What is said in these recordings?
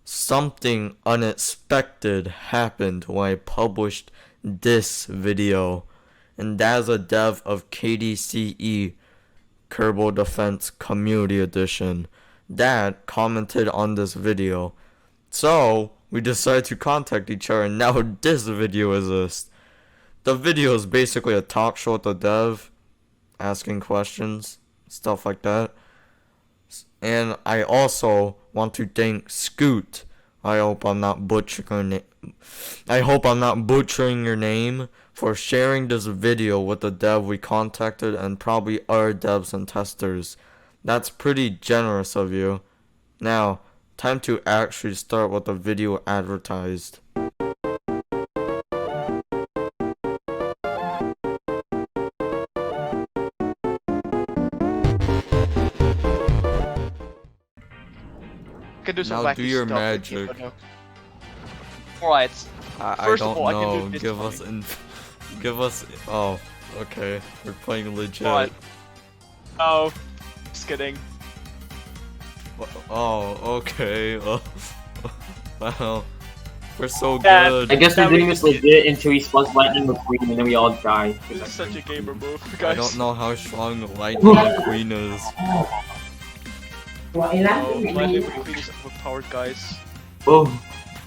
something unexpected happened when I published this video, and that is a dev of KDCE Kirbo Defense Community Edition that commented on this video. So we decided to contact each other, and now this video exists. The video is basically a talk show with the dev, asking questions, stuff like that. And I also want to thank Scoot. I hope I'm not butchering your name for sharing this video with the dev we contacted and probably other devs and testers. That's pretty generous of you. Now, time to actually start with the video advertised. Can do some Now wacky do your stuff. magic. Alright. I First don't of all, I know. can do this Give us. Oh, okay. We're playing legit. Alright. Oh, just kidding. Oh, okay. Wow. We're so Yeah, good. I guess we're doing this legit until he spawns Lightning McQueen and then we all die. This is such a gamer move, guys. I don't know how strong Lightning McQueen is. Oh, Lightning McQueen is overpowered, guys. Oh.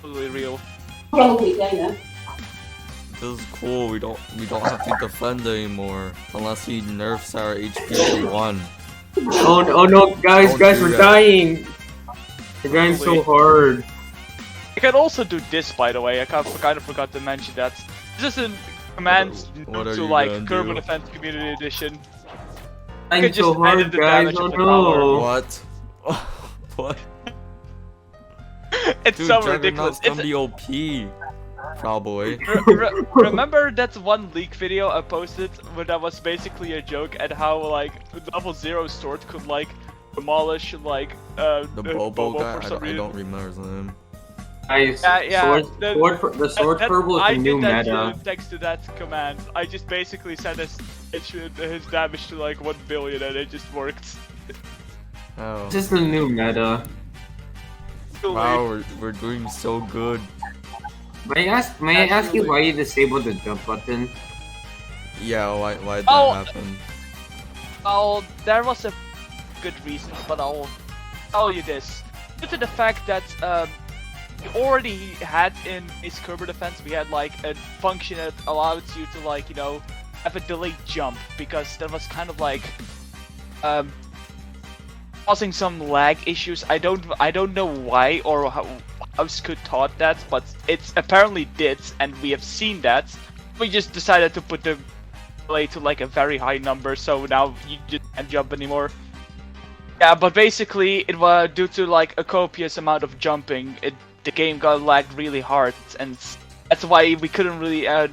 Totally real. This is cool. We don't have to defend anymore unless he nerfs our HP to 1. Oh no, guys, Don't do we're that. dying. We're dying so hard. I can also do this, by the way. I kind of forgot to mention that. This is a command What are to you like gonna Kirbo do? Defense Community Edition. Dying could so just edit hard, the guys. damage Oh of the power. no. What? What? It's Dude, so ridiculous. Juggernaut's gonna be OP. Probably. Remember that one leak video I posted where that was basically a joke at how like level 0 sword could like demolish like The Bobo guy? for some I don't reason. remember his name. Guys, Yeah, the sword purple I is a new did that meta. thanks to that command. I just basically set his damage to like 1 billion and it just worked. Oh. This is the new meta. Too late. Wow, we're doing so good. May I ask you why you disabled the jump button? Yeah, why did Oh. that happen? Oh, there was a good reason, but I'll tell you this. Due to the fact that we already had in his Kirbo Defense, we had like a function that allows you to like, you know, have a delayed jump, because that was kind of like causing some lag issues. I don't know why or how Scoot taught that, but it's apparently did, and we have seen that. We just decided to put the delay to like a very high number, so now you just can't jump anymore. Yeah, but basically it was due to like a copious amount of jumping. The game got lagged really hard, and that's why we couldn't really add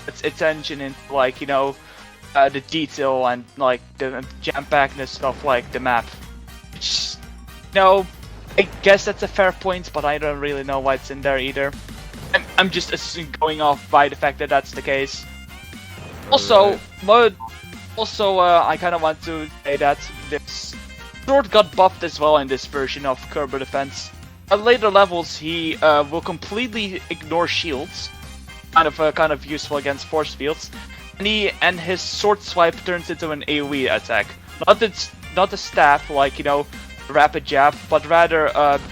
its attention into like, you know, the detail and like the jam-packedness of like the map. Which, no, I guess that's a fair point, but I don't really know why it's in there either. I'm just going off by the fact that that's the case. Also, I kind of want to say that this sword got buffed as well in this version of Kirbo Defense. At later levels, he will completely ignore shields, kind of useful against force fields, and his sword swipe turns into an AOE attack. Not the staff, like, you know, rapid jab, but rather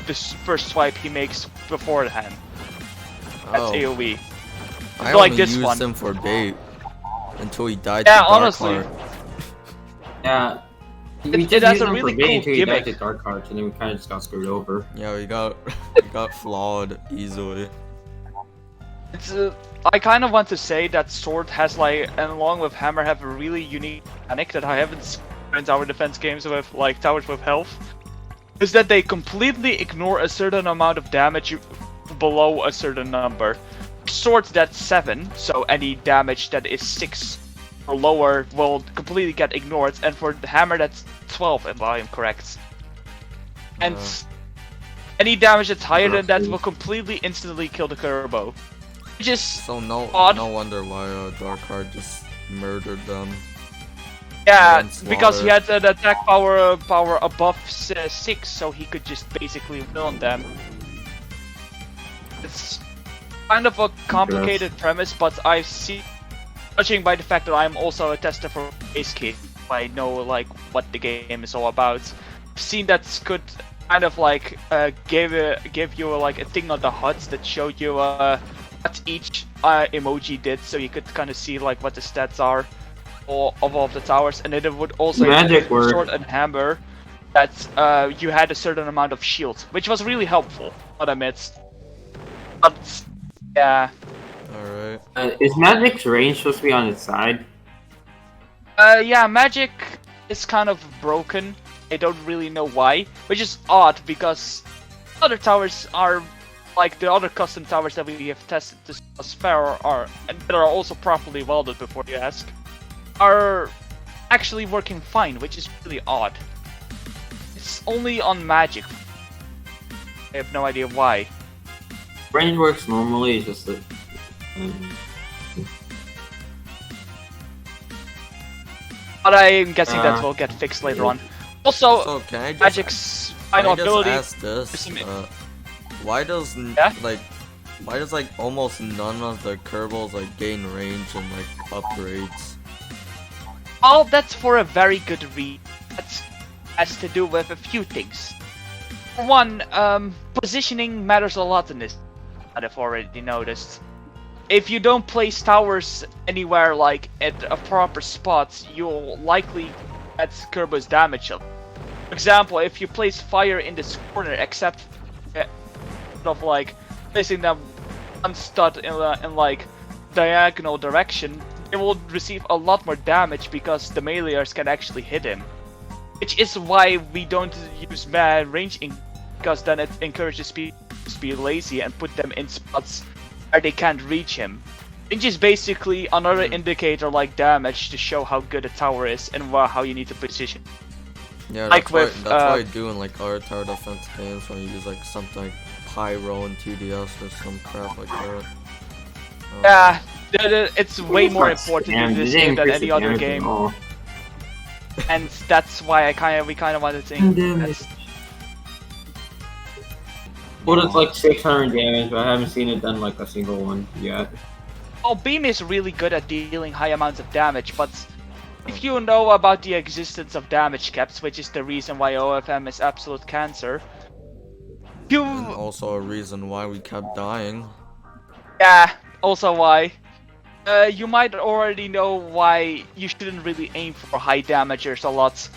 the first swipe he makes beforehand. That's Oh. AOE. I like only this used one. him for bait until he died Yeah, to Dark honestly. Heart. Yeah. We It just has used a him really for bait cool until he died gimmick. to Dark Hearts, and then we kind of just got screwed over. Yeah, we got flawed easily. It's I kind of want to say that sword has like, and along with hammer, have a really unique mechanic that I haven't seen in tower defense games with like towers with health. Is that they completely ignore a certain amount of damage below a certain number. Sword that's 7, so any damage that is 6 or lower will completely get ignored, and for the hammer that's 12 if I am correct. And any damage that's higher than that will completely instantly kill the Kirbo. Just So no odd. wonder why Dark Heart just murdered them. yeah, Manslaughter. because he had an attack power above 6, so he could just basically win on them. It's kind of a complicated premise, but I see, judging by the fact that I'm also a tester for Ace Key, I know like what the game is all about. I've seen that could kind of like give you like a thing on the HUDs that showed you what each emoji did, so you could kind of see like what the stats are of all of the towers, and then it would also Magic word. sword and hammer that you had a certain amount of shield, which was really helpful. What I missed, but yeah. Alright. Is Magic's range supposed to be on its side? Yeah, magic is kind of broken. I don't really know why, which is odd because other towers are like the other custom towers that we have tested this fair are and that are also properly welded before you ask, are actually working fine, which is really odd. It's only on magic. I have no idea why. Range works normally, it's just that. But I'm guessing that will get fixed later on. Also, So can I just magic's final ability. ask this? Why does why does like almost none of the Kirbos like gain range and like upgrades? All that's for a very good reason. That has to do with a few things. For one, positioning matters a lot in this. I've already noticed. If you don't place towers anywhere like at a proper spot, you'll likely get Kirbo's damage up. For example, if you place fire in this corner, except of like placing them one stud in like diagonal direction, it will receive a lot more damage because the meleeers can actually hit him. Which is why we don't use ranging, because then it encourages people to be lazy and put them in spots where they can't reach him. Range is basically another indicator like damage to show how good a tower is and how you need to position. Yeah, Like that's with, why I do in like other tower defense games when you use like something like Pyro and 2DS or some crap like that. Yeah, it's way more It's important not in this scam, game than they any didn't other increase the game, damage and that's why we kind of want to think. Damage. Well, it's like 600 damage, but I haven't seen it done like a single one yet. Well, Beam is really good at dealing high amounts of damage, but if you know about the existence of damage caps, which is the reason why OFM is absolute cancer, And also a reason why we kept dying. yeah, also why. You might already know why you shouldn't really aim for high damagers a lot.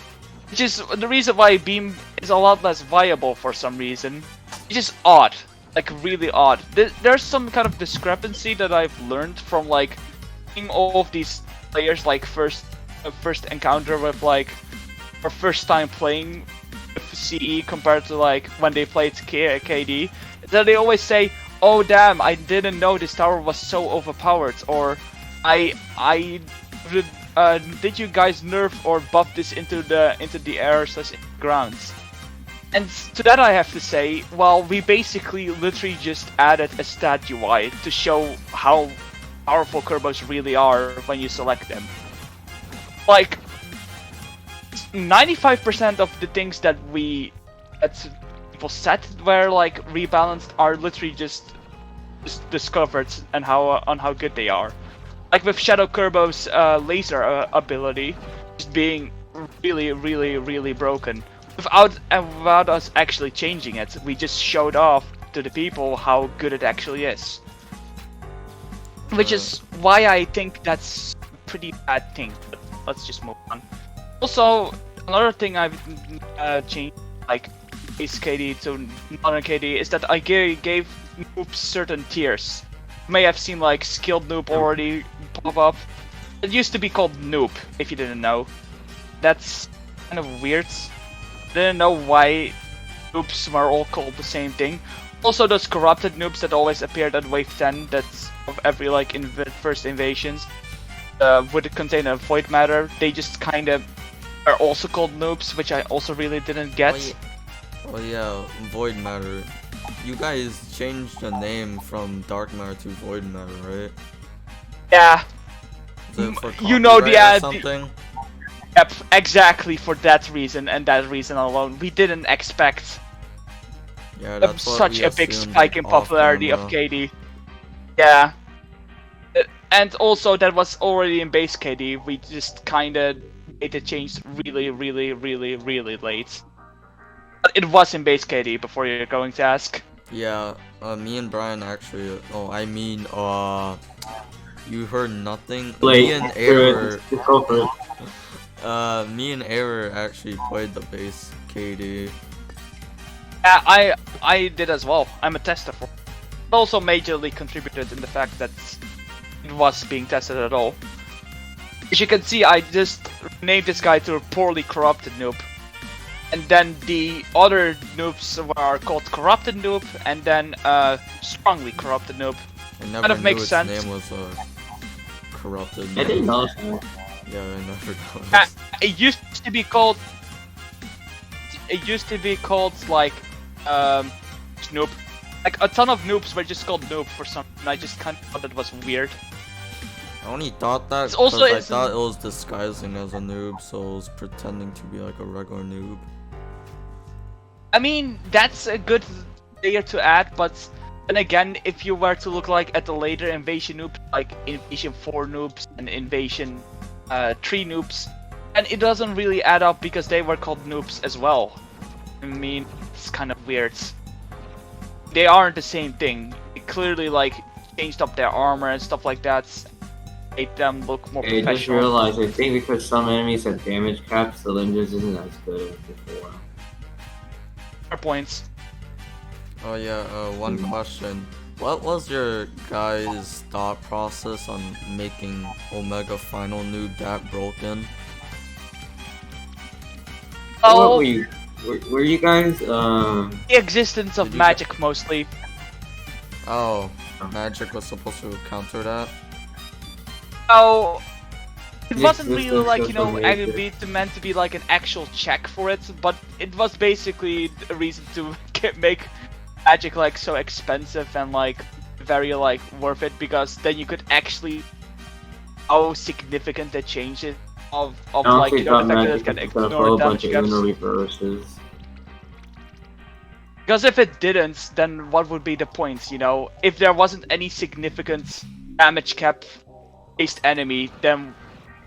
Which is the reason why Beam is a lot less viable for some reason. It's just odd. Like, really odd. There's some kind of discrepancy that I've learned from, like, seeing all of these players, like, first encounter with, like, or first time playing with CE compared to, like, when they played KD. That they always say, oh damn, I didn't know this tower was so overpowered, or did you guys nerf or buff this into the air / grounds? And to that I have to say, well, we basically literally just added a stat UI to show how powerful Kirbos really are when you select them. Like, 95% of the things that people set were like rebalanced are literally just discovered and on how good they are. Like with Shadow Kirbo's laser ability just being really broken. Without us actually changing it, we just showed off to the people how good it actually is. Which is why I think that's a pretty bad thing, but let's just move on. Also, another thing I've changed, like Ace KD to non-KD, is that I gave noobs certain tiers. You may have seen like skilled noob already pop up. It used to be called noob, if you didn't know. That's kind of weird. Didn't know why noobs were all called the same thing. Also, those corrupted noobs that always appeared at wave 10, that's of every like first invasions, would contain a void matter. They just kind of are also called noobs, which I also really didn't get. Oh yeah, void matter. You guys changed the name from dark matter to void matter, right? Yeah. Is it for You know the copyright or something? Yep, exactly for that reason and that reason alone. We didn't expect Yeah, that's what such we a big assumed, spike like, in off popularity of camera. KD. Yeah. And also that was already in base KD. We just kinda made the change really, really, really, really late. But it was in base KD before you're going to ask. Yeah, me and Brian actually. Oh, I mean, you heard nothing. Like, Me and screw it, Error. just go for it. Me and Error actually played the base KD. Yeah, I did as well. I'm a tester for. It also majorly contributed in the fact that it was being tested at all. As you can see, I just named this guy to a poorly corrupted noob. And then the other noobs were called corrupted noob, and then strongly corrupted noob. I never Kind of knew makes its sense. name was corrupted. I didn't know so. Yeah, I never Uh, noticed. it used to be called. It used to be called like noob. Like a ton of noobs were just called noob for some. And I just kind of thought that was weird. I only thought that It's also- because I it's- thought it was disguising as a noob, so it was pretending to be like a regular noob. I mean, that's a good layer to add, but then again, if you were to look like at the later Invasion noobs, like Invasion 4 noobs and Invasion 3 noobs, and it doesn't really add up because they were called noobs as well. I mean, it's kind of weird. They aren't the same thing. It clearly like changed up their armor and stuff like that, made them look more I just professional. realized, I think because some enemies have damage caps, the Lingers isn't as good as before. Fair points. Oh yeah, one question. What was your guys' thought process on making Omega Final Noob that broken? What Oh, were you? Were you guys, the existence of Did you- magic mostly. Oh, magic was supposed to counter that? Oh, it The wasn't really existence like, of you know, the magic. meant to be like an actual check for it, but it was basically a reason to make magic like so expensive and like very like worth it, because then you could actually how significant the changes of I like, honestly you know, the thought fact that magic it can was gonna ignore throw a damage bunch of caps. Uno reverses. Because if it didn't, then what would be the point, you know? If there wasn't any significant damage cap based enemy, then,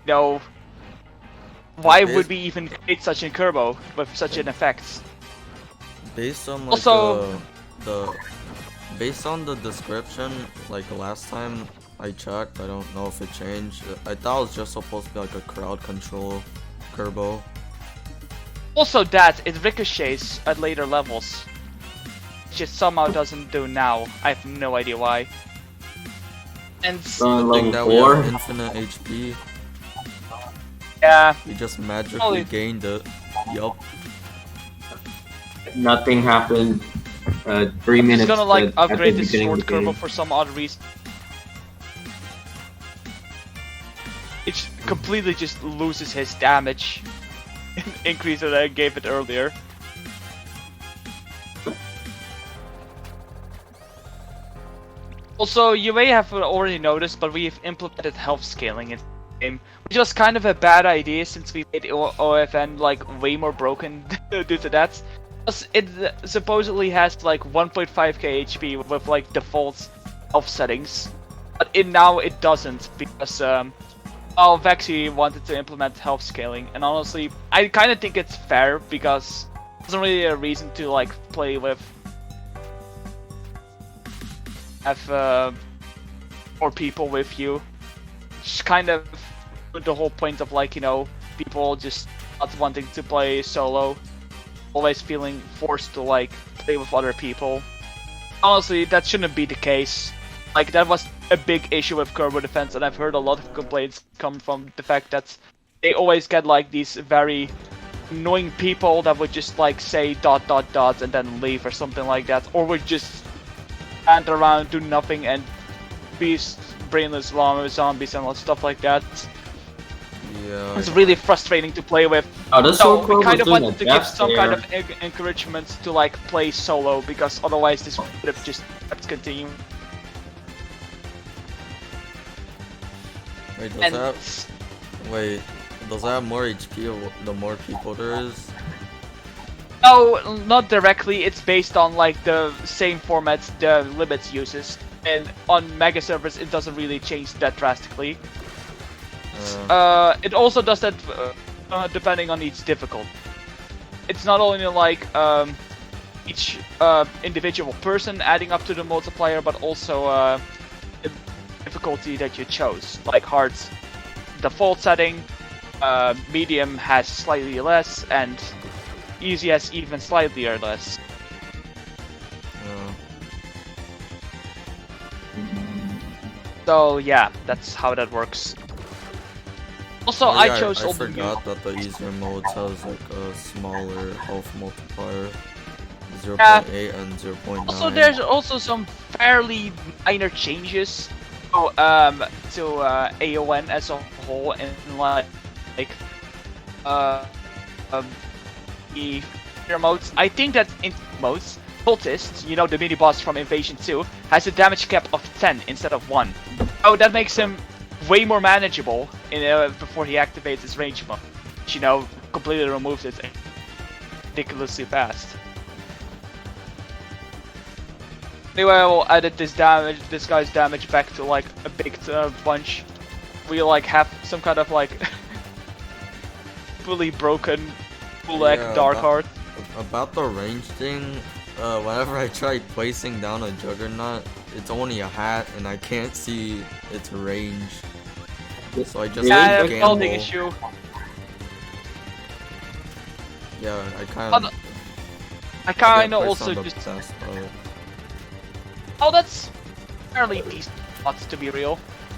you know, why Bas- would we even create such a Kirbo with such an effect? Based on like Also- based on the description, like last time I checked, I don't know if it changed. I thought it was just supposed to be like a crowd control Kirbo. Also that, it ricochets at later levels. Which it somehow doesn't do now. I have no idea why. And On I think that level we 4, have infinite HP. yeah, We just magically Holy- gained it. Yup. nothing happened. 3 I'm minutes just gonna like at the upgrade this beginning of sword the Kirbo game. for some odd reason. It completely just loses his damage increase that I gave it earlier. Also, you may have already noticed, but we've implemented health scaling in the game, which was kind of a bad idea since we made OFN like way more broken due to that. Plus, it supposedly has like 1.5k HP with like default health settings, but now it doesn't because well, Vexy wanted to implement health scaling, and honestly, I kind of think it's fair because there's not really a reason to like play with have more people with you. Just kind of the whole point of like, you know, people just not wanting to play solo, always feeling forced to like play with other people. Honestly, that shouldn't be the case. Like, that was a big issue with Kirbo Defense, and I've heard a lot of complaints come from the fact that they always get like these very annoying people that would just like say ... and then leave or something like that, or would just stand around, do nothing, and be brainless zombies and stuff like that. Yeah. It's really frustrating to play with. Oh, this So Sword we kind of doing wanted a to give death some kind stare. of encouragement to like play solo, because otherwise this would have just kept continuing. Wait, And does that have more HP the more people there is? No, not directly. It's based on like the same formats the limits uses, and on mega servers it doesn't really change that drastically. It also does that depending on each difficulty. It's not only like each individual person adding up to the multiplier, but also the difficulty that you chose. Like hard's default setting, medium has slightly less, and easy has even slightly or less. So yeah, that's how that works. Also, I chose I all the forgot that the easier modes has like a smaller health multiplier, 0.8 Yeah. and 0.9. Also, there's also some fairly minor changes to AON as a whole, and like the fear modes. I think that in modes, Cultist, you know, the mini boss from Invasion 2, has a damage cap of 10 instead of 1. Oh, that makes him way more manageable before he activates his range mode, which, you know, completely removes it ridiculously fast. Anyway, I will edit this guy's damage back to like a big bunch. We like have some kind of like fully broken Gulag Dark Heart. About the range thing, whenever I try placing down a Juggernaut, it's only a hat and I can't see its range. So I just Yeah, I have a gamble. building issue. Yeah, I kind of also just. test, Oh, that's fairly decent odds to be real.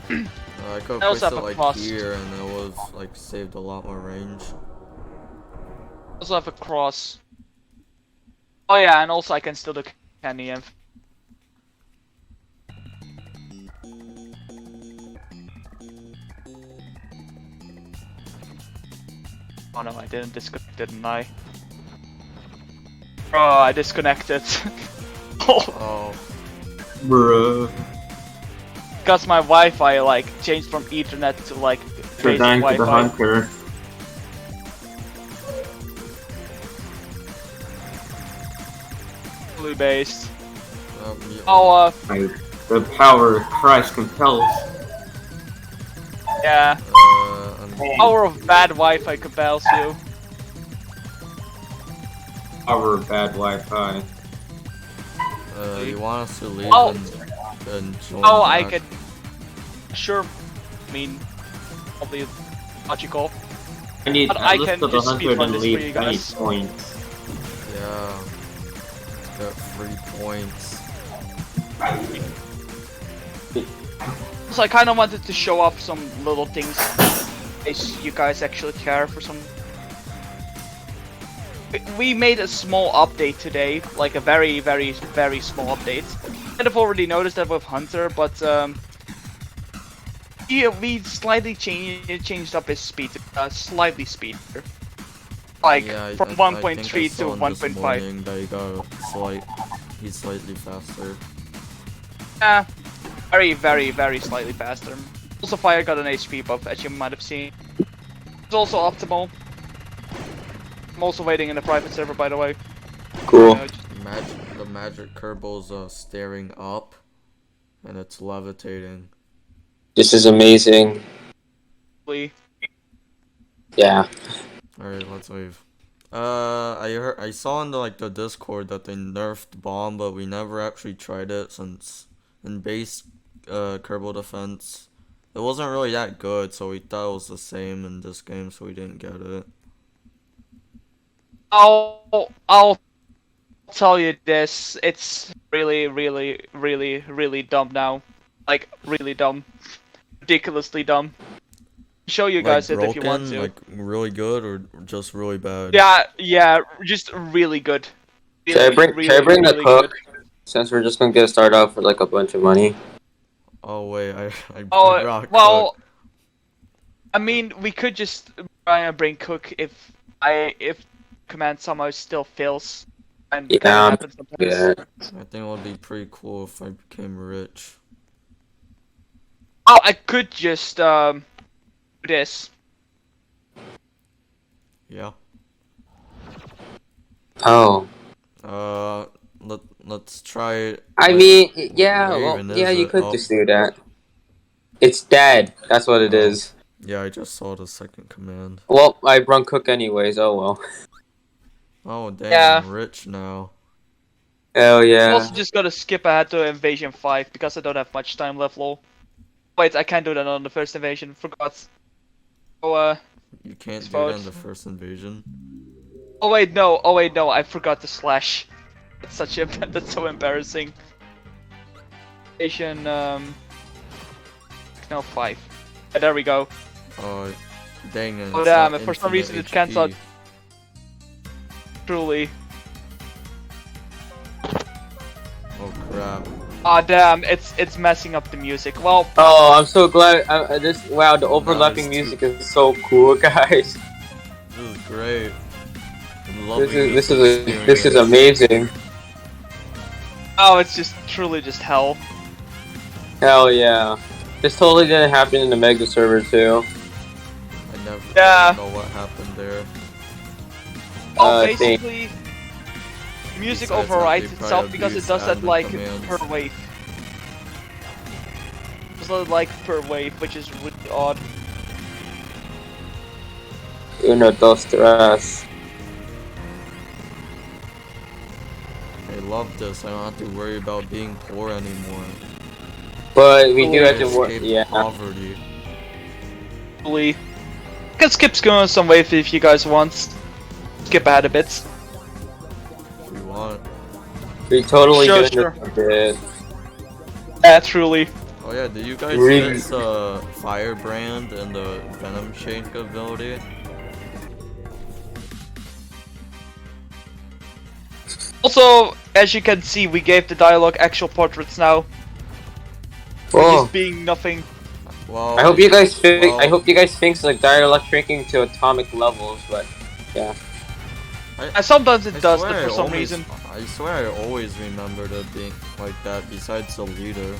I could I place also it have a like cross. here and it was like saved a lot more range. Also have a cross. Oh yeah, and also I can still do Candy Inf. Oh no, I didn't disconnect, didn't I? Oh, I disconnected. Oh. Bruh. Because my Wi-Fi like changed from Ethernet to like For basic dying to the Wi-Fi. hunter. Blue based. Yeah. Oh, The power of Christ compels. yeah. And Power of bad Wi-Fi compels you. Power of bad Wi-Fi. you want us to leave Oh. and join Oh, I back? could. Sure. I mean, probably logical. I need But at I least can for the just hunter speedrun to this for leave you 20 guys. points. Yeah. Got 3 points. So I kind of wanted to show off some little things in case you guys actually care for some. We made a small update today, like a very, very, very small update. I'd have already noticed that with Hunter, but yeah, we slightly changed up his speed, slightly speeder. Like Yeah, from I 1.3 think I to saw this 1.5. morning that he got he's slightly faster. Yeah, very, very, very slightly faster. Also, Fire got an HP buff, as you might have seen. It's also optimal. I'm also waiting in the private server, by the way. Cool. The magic Kirbo's staring up, and it's levitating. This is amazing. Yeah. Alright, let's leave. I saw in the Discord that they nerfed bomb, but we never actually tried it since in base Kirbo defense it wasn't really that good, so we thought it was the same in this game, so we didn't get it. I'll tell you this, it's really, really, really, really dumb now. Like, really dumb. Ridiculously dumb. Show you guys it if you want to. Like really good or just really bad? Yeah, just really good. Should I bring the really cook? good. Since we're just gonna get started off with like a bunch of money. Oh wait, I Oh, brought well, Cook. I mean, we could just try and bring Cook if command somehow still fails. And Yeah, that happens sometimes. Yeah. I think it would be pretty cool if I became rich. Oh, I could just do this. Yeah. Oh. Let's try. I Wait, mean, yeah, where well, even yeah, is you it? could Oh, just do that. It's dead. That's what it oh, is. yeah, I just saw the second command. Well, I run cook anyways. Oh well. Oh, dang, Yeah. I'm rich now. Hell yeah. Also, just gotta skip ahead to Invasion 5 because I don't have much time left, lol. Wait, I can't do that on the first invasion, forgot. Oh, You can't do that vote. in the first invasion. Oh wait, no, I forgot the slash. That's that's so embarrassing. Invasion, no, 5. Yeah, there we go. Oh, dang it. Oh it's damn, not for some reason infinite it cancelled. HP. Truly. Oh crap. Ah damn, it's messing up the music. Well, Oh, I'm so glad. This wow, the Now overlapping it's music is so cool, guys. This is great. I'm This loving is this this is experience. amazing. oh, it's just truly just hell. Hell yeah. This totally didn't happen in the Mega server too. Yeah. I don't know what happened there. Well, Thank- basically, music Besides that, overrides they itself probably because it abused does that admin like commands. per wave. It's not like per wave, which is really odd. Uno, dos, tres. I love this. I don't have to worry about being poor anymore. But we do Oh, have to work. Escape Yeah. poverty. Really. I can skip going some wave if you guys want. Skip ahead a bit. If you want. We totally Sure, get sure. a bit. Yeah, truly. Oh yeah, did you guys Really? fix Firebrand and the Venom Shake ability? Also, as you can see, we gave the dialogue actual portraits now. Oh. Just being nothing. Well, I hope you guys fix. well, I hope you guys fix like dialogue shrinking to atomic levels, but yeah. Sometimes it I does, swear but I for some always- reason. I swear I always remembered it being like that, besides the leader.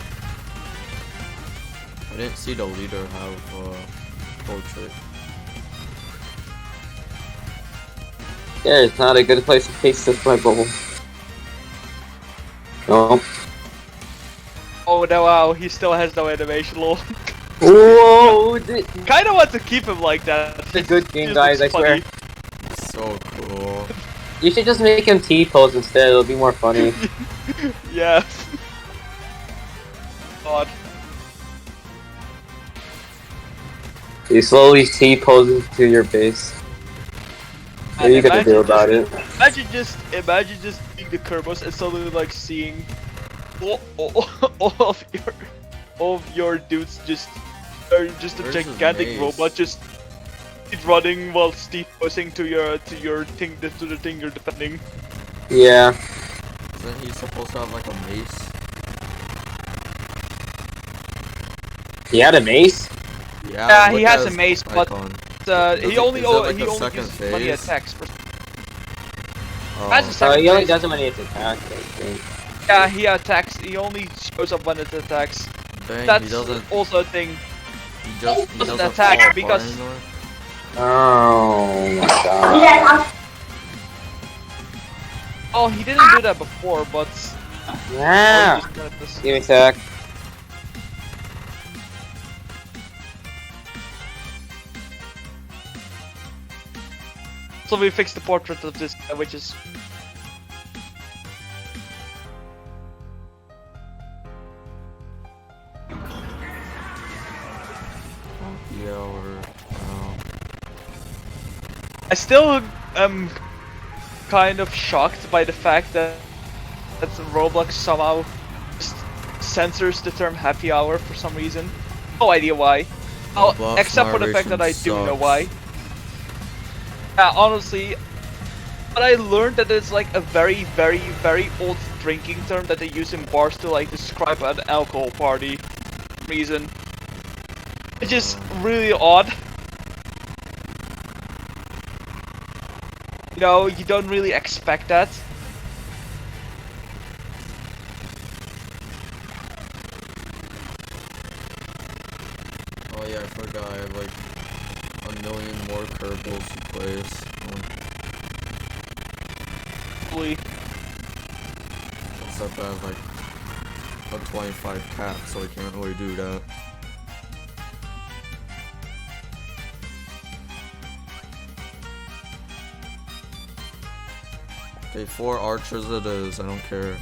I didn't see the leader have portrait. Yeah, it's not a good place to paste this my bubble. No. Oh no, wow, he still has no animation, lol. Whoa! Kinda want to keep him like that. It's a good game, He guys. I looks swear. funny. So cool. You should just make him T-pose instead. It'll be more funny. Yeah. God. You slowly T-pose into your base. What are you gonna do about it? Imagine just being the Kirbos and suddenly like seeing all of your dudes just are just a Where's his gigantic mace? robot just running while Steve posing to your thing to the thing you're defending. Yeah. Isn't he supposed to have like a mace? He had a mace? Yeah, he look has at a his mace, but icon. he it- only is that like he a only second uses when he phase? attacks. Oh, That's a second He only phase. does it when he hits attack, I think. Yeah, he attacks. He only shows up when it attacks. dang, That's he doesn't. also a thing. He doesn't doesn't attack fall because- apart anymore? Oh my god. Oh, he didn't do that before, but Yeah! he just got this. Give me attack. So we fixed the portrait of this guy, which is Yeah, or I still am kind of shocked by the fact that Roblox somehow just censors the term happy hour for some reason. No idea why. Oh, Roblox except for the fact that I do know why. Yeah, honestly, but I learned that it's like a very, very, very old drinking term that they use in bars to like describe an alcohol party. For some reason. Which is really odd. You know, you don't really expect that. Oh yeah, I forgot. I have like a million more Kirbos to place. Probably. Except I have like a 25 cap, so I can't really do that. Okay, 4 archers it is, I don't care.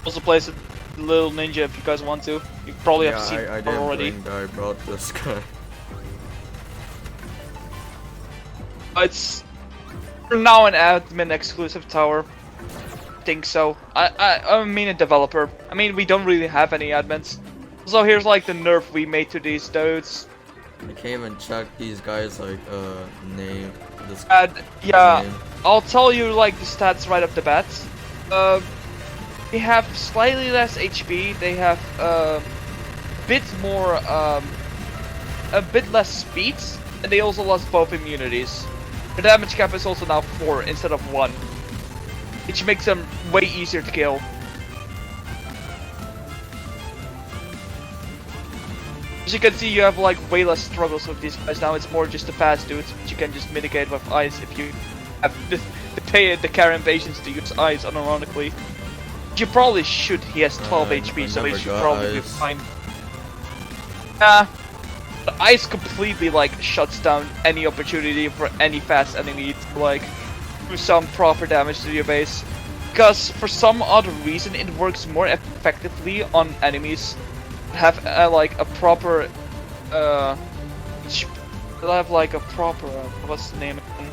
Also place a little ninja if you guys want to. You probably have seen I it didn't already. bring that, I brought this guy. It's for now an admin exclusive tower. Think so. I mean a developer. I mean we don't really have any admins. So here's like the nerf we made to these dudes. I can't even check these guys like name. This Yeah, name. I'll tell you like the stats right off the bat. They have slightly less HP. They have bit more, a bit less speed, and they also lost both immunities. The damage cap is also now 4 instead of 1, which makes them way easier to kill. As you can see, you have like way less struggles with these guys now. It's more just the fast dudes, which you can just mitigate with ice if you have the carry invasions to use ice unironically. You probably should. He has 12 HP, so he should probably be fine. The ice completely like shuts down any opportunity for any fast enemy to like do some proper damage to your base. Because for some other reason, it works more effectively on enemies have like a proper have like a proper what's the name again?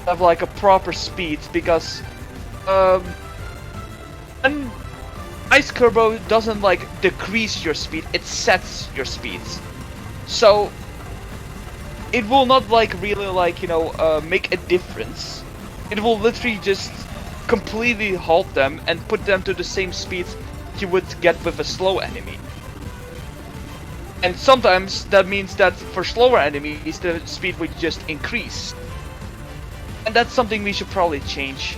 Have like a proper speed, because and Ice Kirbo doesn't like decrease your speed, it sets your speeds. So it will not like really like, you know, make a difference. It will literally just completely halt them and put them to the same speed you would get with a slow enemy. And sometimes that means that for slower enemies the speed would just increase. And that's something we should probably change.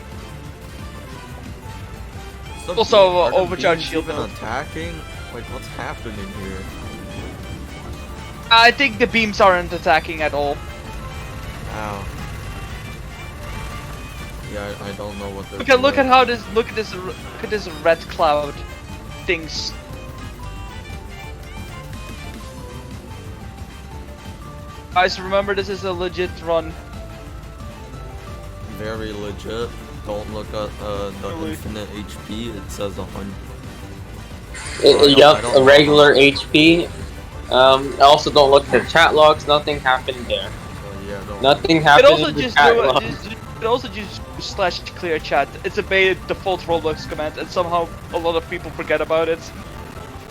Also, overcharge shield even attacking? Like, what's happening here? I think the beams aren't attacking at all. Ow. Yeah, I don't know what they're Okay, look at how this. Look at this red cloud things. Guys, remember this is a legit run. Very legit. Don't look at the infinite HP. It says 100. Yup, a regular HP. Also, don't look at the chat logs. Nothing happened there. Yeah, don't. Nothing You happened could also in the just chat do logs. you could also just /clear chat. It's a beta default Roblox command, and somehow a lot of people forget about it.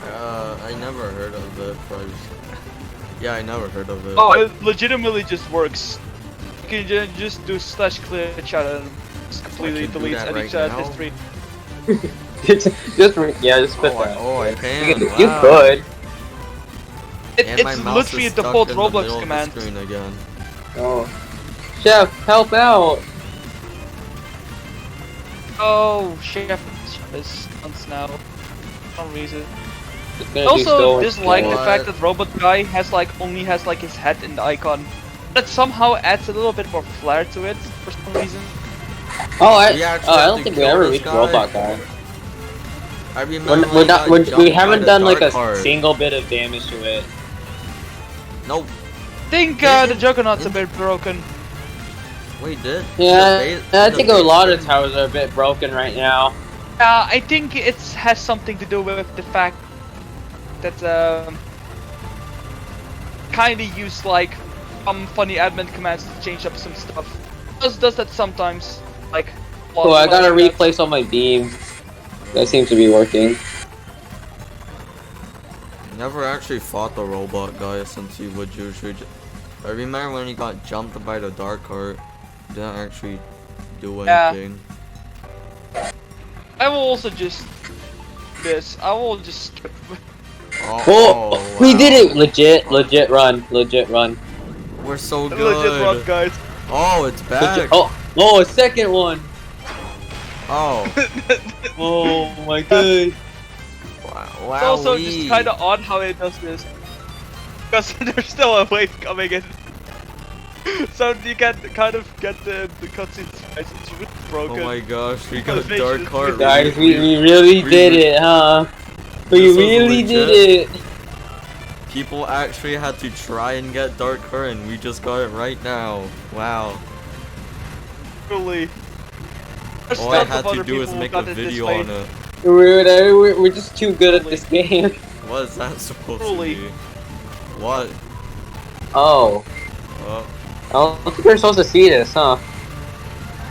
I never heard of it, but yeah, I never heard of it. Oh, it legitimately just works. You can just do /clear chat and just completely can do delete that any right chat now? history. just spit that. I can. You Wow. could. And my It's mouse literally a is stuck default in the middle Roblox of the command. screen again. Oh, Chef, help out! Oh, Chef is on now. For some reason. It's gonna be Also so dislike the What? fact that Robot Guy has like only has like his head in the icon. That somehow adds a little bit more flair to it for some reason. Oh, I have don't to think we kill ever this reached guy. Robot Guy. I remember We're not, we jumped haven't by done the like a dark heart. single bit of damage to it. Nope. I think the Juggernaut's a bit broken. Wait, did? Yeah, the I the think a base lot of thing- towers are a bit broken right now. I think it has something to do with the fact that kinda use like some funny admin commands to change up some stuff. Does that sometimes, like. Oh, I gotta like that. replace all my beams. That seems to be working. Never actually fought the robot guy since he would usually. I remember when he got jumped by the dark heart. Didn't actually do Yeah. anything. I will also just this. I will just skip. Oh, we did it! Legit run. We're so good. Legit run, guys. Oh, it's back. Oh, a second one! Oh, Oh my god. Wow. It's also just kind of odd how it does this. Because there's still a wave coming in. So you can kind of get the cutscene twice. It's really broken. Oh my gosh, we got Elevation Dark is Heart. Guys, we really did it, huh? We This was really did legit. it. People actually had to try and get Dark Heart, and we just got it right now. Wow. Really. There's All I tons had of to other do was people who make a got it this video way. on it. We're just too good at this game. What is that supposed Truly. to be? What? Oh. I don't think we're supposed to see this, huh?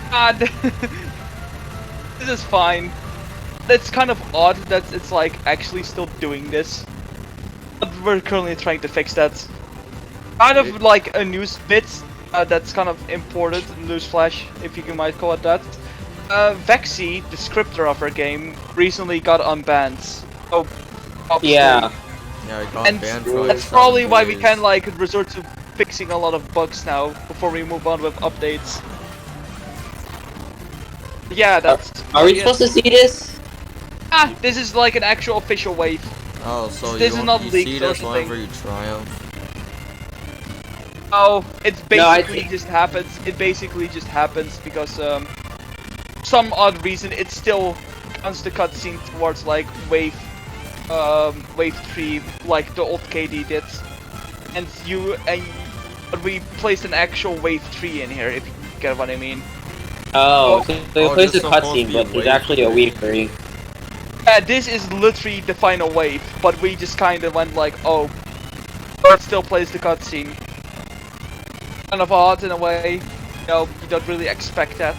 God. This is fine. It's kind of odd that it's like actually still doing this. But we're currently trying to fix that. Kind of like a news bit that's kind of imported, newsflash, if you might call it that. Vexy, the scripter of our game, recently got unbanned. Oh, obviously. Yeah. Yeah, I got And banned for that's like probably 7 why we days. can like resort to fixing a lot of bugs now before we move on with updates. Yeah, that's. Are we supposed to see this? Ah, this is like an actual official wave. Oh, so This you, is not you leaked see or this whenever something. you triumph? Oh, it No, I basically just happens. It basically just happens because some odd reason it still counts the cutscene towards like wave 3, like the old KD did, and but we placed an actual wave 3 in here, if you get what I mean. Oh, so they Oh, placed a this is supposed to cutscene, be but a there's wave actually a three. week free. This is literally the final wave, but we just kind of went like, oh, but it still plays the cutscene. Kind of odd in a way, you know, you don't really expect that.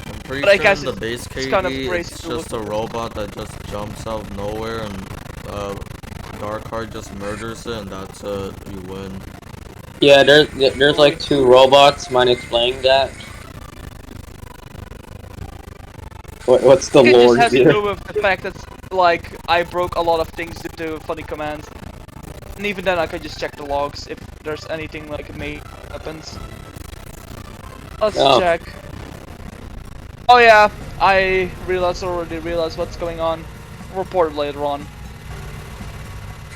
I'm pretty But I sure guess in the it's- base it's KD, kind of crazy it's to just a look- robot that just jumps out of nowhere and Dark Heart just murders it and that's it, you win. Yeah, there's like 2 robots. Mind explaining that? What's the It lore just has to here? do with the fact that, like, I broke a lot of things due to funny commands. And even then I can just check the logs if there's anything like may happens. Let's Oh. check. Oh yeah, I already realized what's going on. Report later on.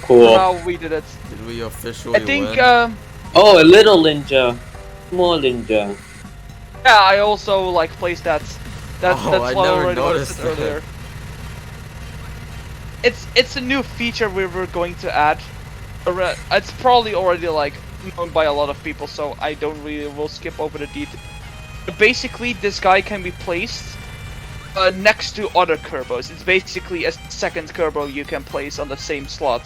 Cool. How we did it. Did we officially I think, win? Oh, a little ninja. Small ninja. yeah, I also like placed that. Oh, That's I why I never already noticed noticed it that. earlier. It's a new feature we were going to add. It's probably already like known by a lot of people, so I don't really will skip over the details. But basically, this guy can be placed next to other Kirbos. It's basically a second Kirbo you can place on the same slot.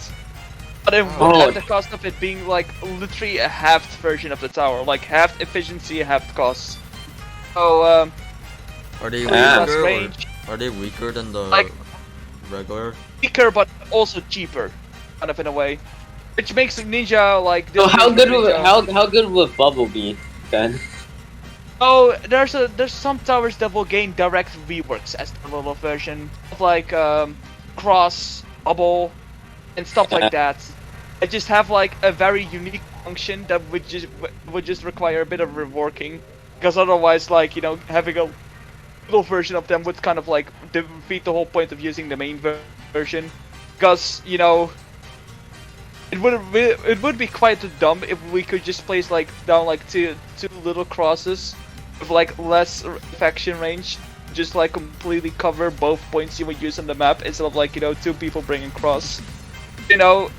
But Oh. at the cost of it being like literally a halved version of the tower, like halved efficiency, halved costs. So Are they Ah. less weaker? range, Are they weaker than the Like- regular? weaker but also cheaper, kind of in a way, which makes Ninja like. So this how version good of will Ninja- how good will Bubble be then? Oh, there's some towers that will gain direct reworks as the level version, like cross, bubble, and stuff like that. I just have like a very unique function that would just require a bit of reworking, because otherwise, like, you know, having a little version of them would kind of like defeat the whole point of using the main version, because, you know, it would be quite dumb if we could just place like down like two little crosses with like less faction range, just like completely cover both points you would use on the map instead of like, you know, 2 people bringing cross. You know,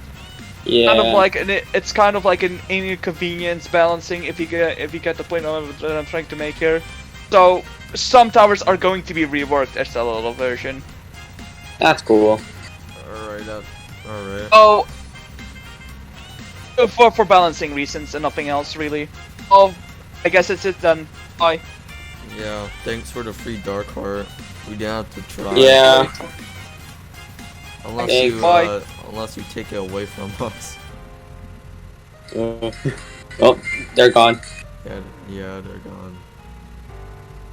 Yeah. kind of like it's kind of like an inconvenience balancing, if you get the point that I'm trying to make here. So some towers are going to be reworked as a little version. That's cool. Alright, alright. Oh, for balancing reasons and nothing else really. Oh, I guess it's it then. Bye. Yeah, thanks for the free Dark Heart. We didn't have to try. Yeah. Unless Hey, you bye. unless you take it away from us. Oh, they're gone. Yeah, they're gone.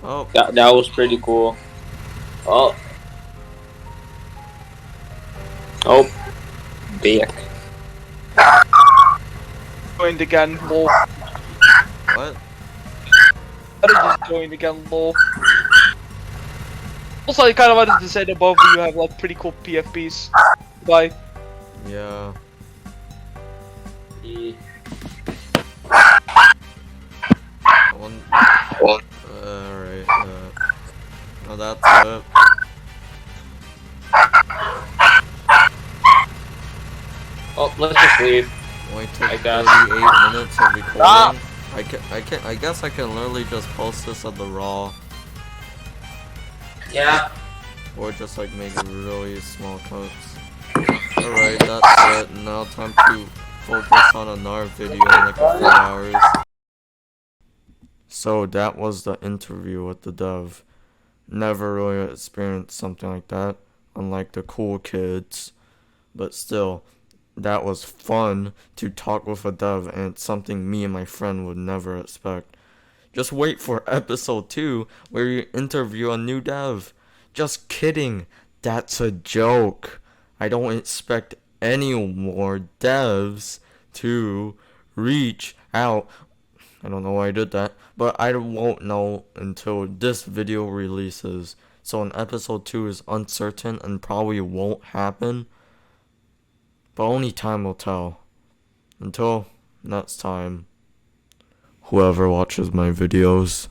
Oh, That was pretty cool. Oh. Oh. Back. Joined again, lol. what? I just joined again, lol. Also, I kind of wanted to say that both of you have like pretty cool PFPs. Bye. Yeah. One. Alright. No, that's it. Oh, let's just leave. Only took I guess. 38 minutes of recording. Ah! I guess I can literally just post this on the raw, Yeah. or just like make really small cuts. Alright, that's it. Now time to focus on another video in like a few hours. So that was the interview with the dev. Never really experienced something like that, unlike the cool kids. But still, that was fun to talk with a dev, and it's something me and my friend would never expect. Just wait for episode 2 where you interview a new dev. Just kidding, that's a joke. I don't expect any more devs to reach out. I don't know why I did that, but I won't know until this video releases. So an episode 2 is uncertain and probably won't happen. But only time will tell. Until next time, whoever watches my videos.